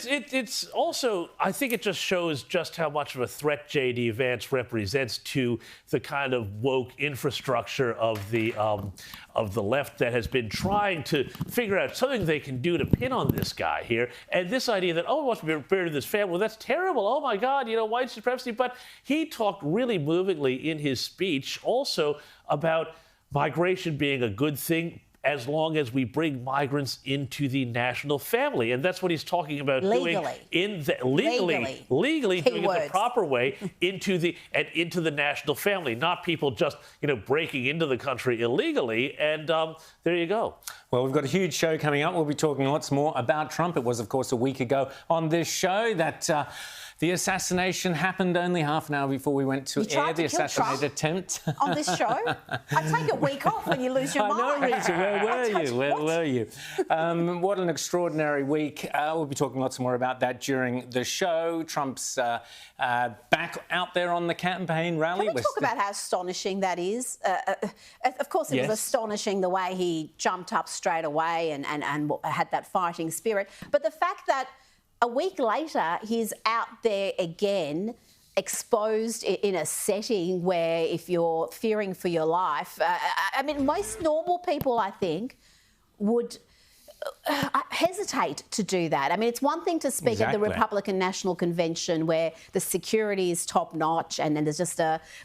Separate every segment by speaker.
Speaker 1: it's also, I think it just shows just how much of a threat J.D. Vance represents to the kind of woke infrastructure of the left that has been trying to figure out something they can do to pin on this guy here. And this idea that, he wants to be buried in this family, well, that's terrible. Oh, my God, white supremacy. But he talked really movingly in his speech also about migration being a good thing as long as we bring migrants into the national family. And that's what he's talking about doing legally doing it the proper way into the national family, not people just, breaking into the country illegally. And there you go.
Speaker 2: Well, we've got a huge show coming up. We'll be talking lots more about Trump. It was, of course, a week ago on this show that the assassination happened only half an hour before we went to air the assassination attempt.
Speaker 3: On this show? I take a week off when you lose your mind.
Speaker 2: I know, Rita. Where were you? What an extraordinary week. We'll be talking lots more about that during the show. Trump's back out there on the campaign rally.
Speaker 3: Can we talk about how astonishing that is? Of course, it was astonishing the way he jumped up straight away and had that fighting spirit. But the fact that a week later, he's out there again, exposed in a setting where if you're fearing for your life, most normal people, I think, would hesitate to do that. It's one thing to speak at the Republican National Convention where the security is top notch and then there's just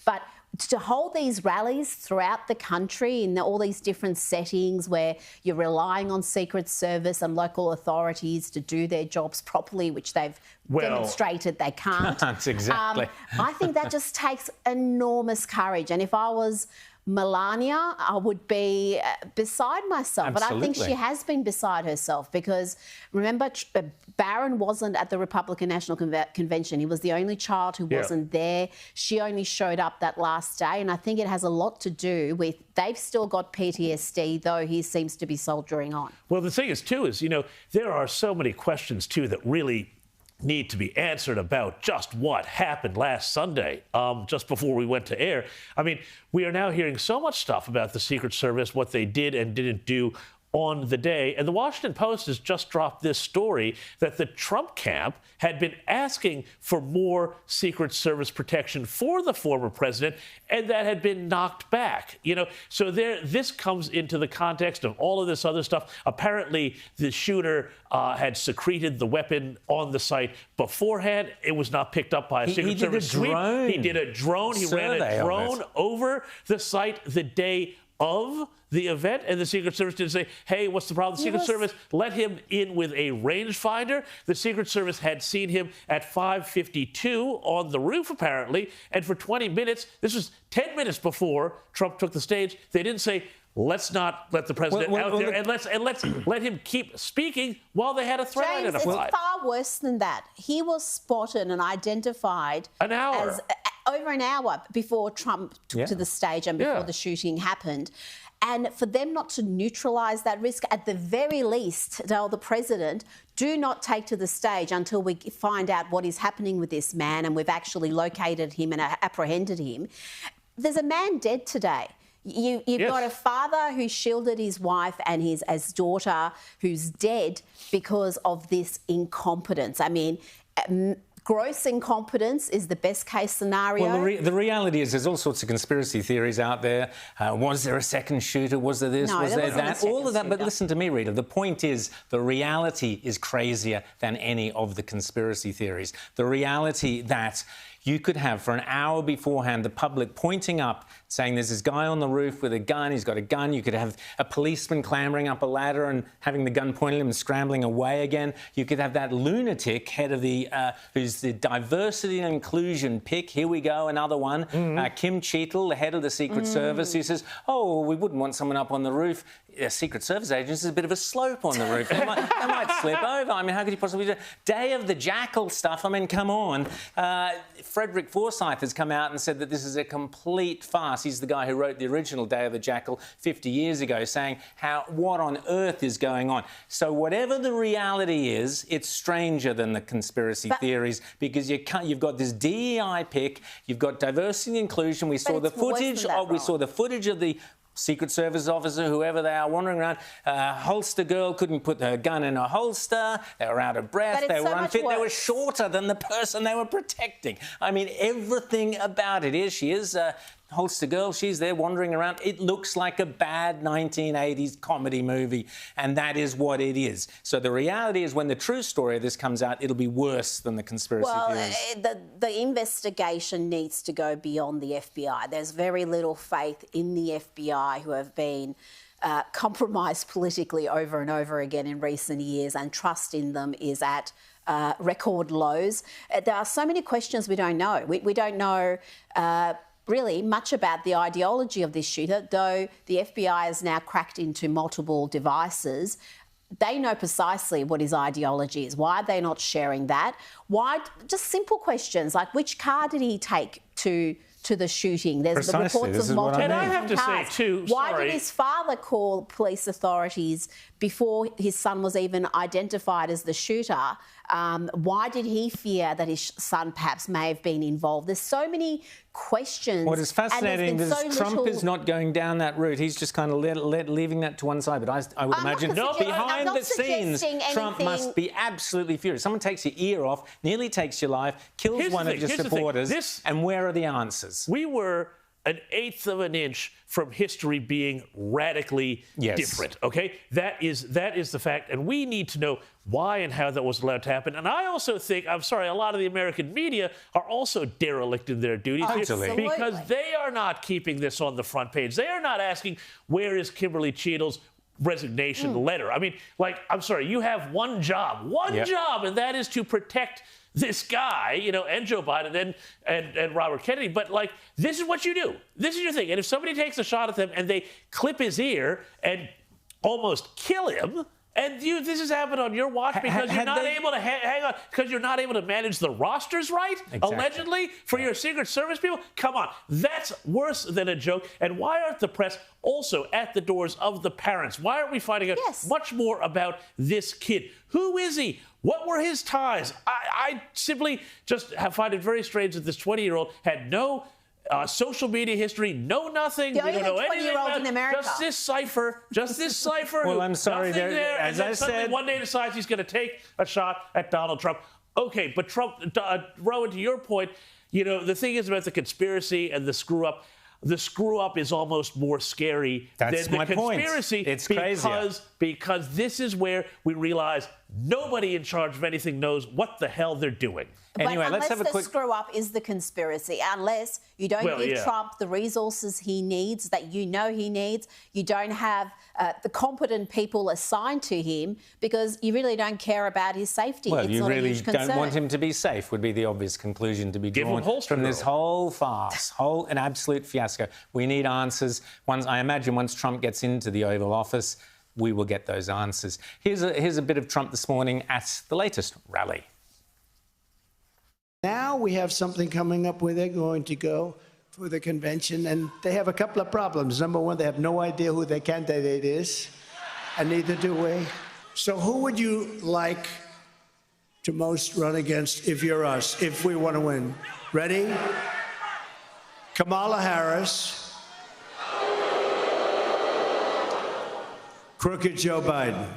Speaker 3: but to hold these rallies throughout the country in all these different settings where you're relying on Secret Service and local authorities to do their jobs properly, which they've demonstrated they can't.
Speaker 2: Exactly.
Speaker 3: I think that just takes enormous courage. And if I was Melania, I would be beside myself.
Speaker 2: Absolutely.
Speaker 3: But I think she has been beside herself because, remember, Barron wasn't at the Republican National Convention. He was the only child who wasn't there. She only showed up that last day. And I think it has a lot to do with they've still got PTSD, though he seems to be soldiering on.
Speaker 1: Well, the thing is, too, is, there are so many questions, too, that really need to be answered about just what happened last Sunday, just before we went to air. We are now hearing so much stuff about the Secret Service, what they did and didn't do on the day. And the Washington Post has just dropped this story that the Trump camp had been asking for more Secret Service protection for the former president, and that had been knocked back. So this comes into the context of all of this other stuff. Apparently, the shooter had secreted the weapon on the site beforehand. It was not picked up by a Secret Service sweep. He did a drone. He ran a drone over the site the day of the event, and the Secret Service didn't say, hey, what's the problem? The Secret Service let him in with a rangefinder. The Secret Service had seen him at 5:52 on the roof, apparently, and for 20 minutes, this was 10 minutes before Trump took the stage, they didn't say, let's not let the president out there, and let's let him keep speaking while they had a threat identified.
Speaker 3: It's far worse than that. He was spotted and identified as over an hour before Trump took to the stage and before the shooting happened. And for them not to neutralise that risk, at the very least, tell the president, do not take to the stage until we find out what is happening with this man and we've actually located him and apprehended him. There's a man dead today. You've got a father who shielded his wife and his daughter who's dead because of this incompetence. Gross incompetence is the best case scenario.
Speaker 2: Well, the reality is there's all sorts of conspiracy theories out there. Was there a second shooter? Was there this? Was there that? All of that. But listen to me, Rita. The point is the reality is crazier than any of the conspiracy theories. The reality that you could have for an hour beforehand the public pointing up saying there's this guy on the roof with a gun, he's got a gun. You could have a policeman clambering up a ladder and having the gun pointed at him and scrambling away again. You could have that lunatic head of the, who's the diversity and inclusion pick. Here we go, another one. Kim Cheetle, the head of the Secret Service, who says, we wouldn't want someone up on the roof. Secret Service agents, there's a bit of a slope on the roof. They might slip over. How could you possibly do it? Day of the Jackal stuff, come on. Frederick Forsyth has come out and said that this is a complete farce. He's the guy who wrote the original Day of the Jackal 50 years ago, saying what on earth is going on. So whatever the reality is, it's stranger than the conspiracy theories because you've got this DEI pick, you've got diversity and inclusion. We saw the footage of the Secret Service officer, whoever they are, wandering around. Holster girl couldn't put her gun in a holster. They were out of breath. They were unfit. They were shorter than the person they were protecting. I mean, everything about it. Here she is, holster girl. She's there wandering around. It looks like a bad 1980s comedy movie, and that is what it is. So the reality is, when the true story of this comes out, it'll be worse than the conspiracy theories.
Speaker 3: Well, the investigation needs to go beyond the FBI. There's very little faith in the FBI, who have been compromised politically over and over again in recent years, and trust in them is at record lows. There are so many questions we don't know. We don't know really much about the ideology of this shooter, though the FBI has now cracked into multiple devices. They know precisely what his ideology is. Why are they not sharing that? Why? Just simple questions like, which car did he take to the shooting? There's the reports of multiple
Speaker 1: And I have to
Speaker 3: cars.
Speaker 1: say too,
Speaker 3: Why did his father call police authorities before his son was even identified as the shooter? Why did he fear that his son perhaps may have been involved? There's so many questions.
Speaker 2: What is fascinating is Trump is not going down that route. He's just kind of leaving that to one side. But I would imagine behind the scenes, Trump must be absolutely furious. Someone takes your ear off, nearly takes your life, kills one of your supporters, and where are the answers?
Speaker 1: We were an eighth of an inch from history being radically different, okay? That is the fact, and we need to know why and how that was allowed to happen. And I also think, I'm sorry, a lot of the American media are also derelict in their duties because they are not keeping this on the front page. They are not asking, where is Kimberly Cheadle's resignation letter? I mean, like, I'm sorry, you have one job, and that is to protect this guy, you know, and Joe Biden and Robert Kennedy. But, like, this is what you do. This is your thing. And if somebody takes a shot at them and they clip his ear and almost kill him, and this has happened on your watch because you're not able to hang on, because you're not able to manage the rosters right, allegedly, for your Secret Service people. Come on, that's worse than a joke. And why aren't the press also at the doors of the parents? Why aren't we finding out much more about this kid? Who is he? What were his ties? I simply just find it very strange that this 20-year-old had no social media history, nothing. We don't know anything about
Speaker 3: in America.
Speaker 1: Just this cipher.
Speaker 2: Well, I'm sorry.
Speaker 1: As I said, one day decides he's going to take a shot at Donald Trump. Okay, but Trump, Rowan, to your point, you know, the thing is about the conspiracy and the screw up. The screw up is almost more scary than the conspiracy.
Speaker 2: It's crazy
Speaker 1: because this is where we realize nobody in charge of anything knows what the hell they're doing.
Speaker 3: Anyway, let's have a quick... the screw up is the conspiracy. Unless you don't give Trump the resources he needs, that you know he needs, you don't have the competent people assigned to him, because you really don't care about his safety.
Speaker 2: Well, you really don't want him to be safe, would be the obvious conclusion to be drawn from this whole farce, an absolute fiasco. We need answers. I imagine once Trump gets into the Oval Office, we will get those answers. Here's a bit of Trump this morning at the latest rally.
Speaker 4: Now we have something coming up where they're going to go for the convention, and they have a couple of problems. Number one, they have no idea who their candidate is, and neither do we. So who would you like to most run against if you're us, if we want to win? Ready? Kamala Harris. Crooked Joe Biden.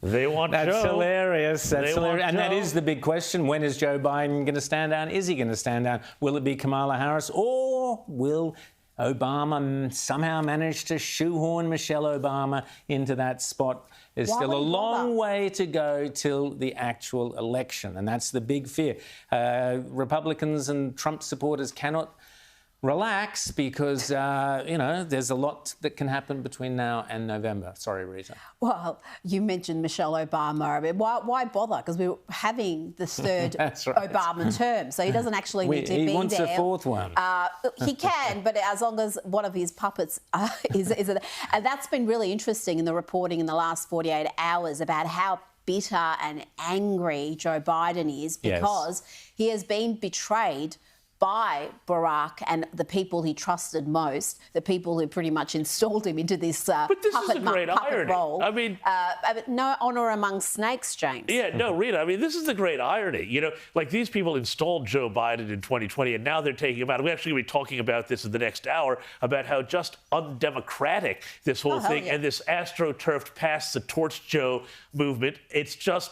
Speaker 1: They want
Speaker 2: That's hilarious. That's hilarious. And that is the big question. When is Joe Biden going to stand down? Is he going to stand down? Will it be Kamala Harris, or will Obama somehow manage to shoehorn Michelle Obama into that spot? There's still a long way to go till the actual election, and that's the big fear. Republicans and Trump supporters cannot relax because, you know, there's a lot that can happen between now and November. Sorry, Rita.
Speaker 3: Well, you mentioned Michelle Obama. I mean, why bother? Because we were having the third Obama term, so he doesn't actually need to be there.
Speaker 2: He wants a fourth one.
Speaker 3: He can, but as long as one of his puppets is and that's been really interesting in the reporting in the last 48 hours about how bitter and angry Joe Biden is because he has been betrayed by Barack and the people he trusted most, the people who pretty much installed him into this
Speaker 1: but this is a great irony.
Speaker 3: Role.
Speaker 1: I mean,
Speaker 3: no honour among snakes, James.
Speaker 1: Yeah, no, Rita. I mean, this is the great irony. You know, like these people installed Joe Biden in 2020, and now they're taking him out. We're actually going to be talking about this in the next hour about how just undemocratic this whole thing and this astroturfed pass the torch Joe movement. It's just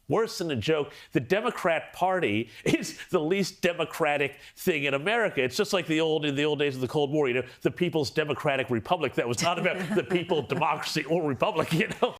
Speaker 1: worse than a joke. The Democrat Party is the least democratic thing in America. It's just like in the old days of the Cold War, you know, the People's Democratic Republic. That was not about the people, democracy, or republic, you know.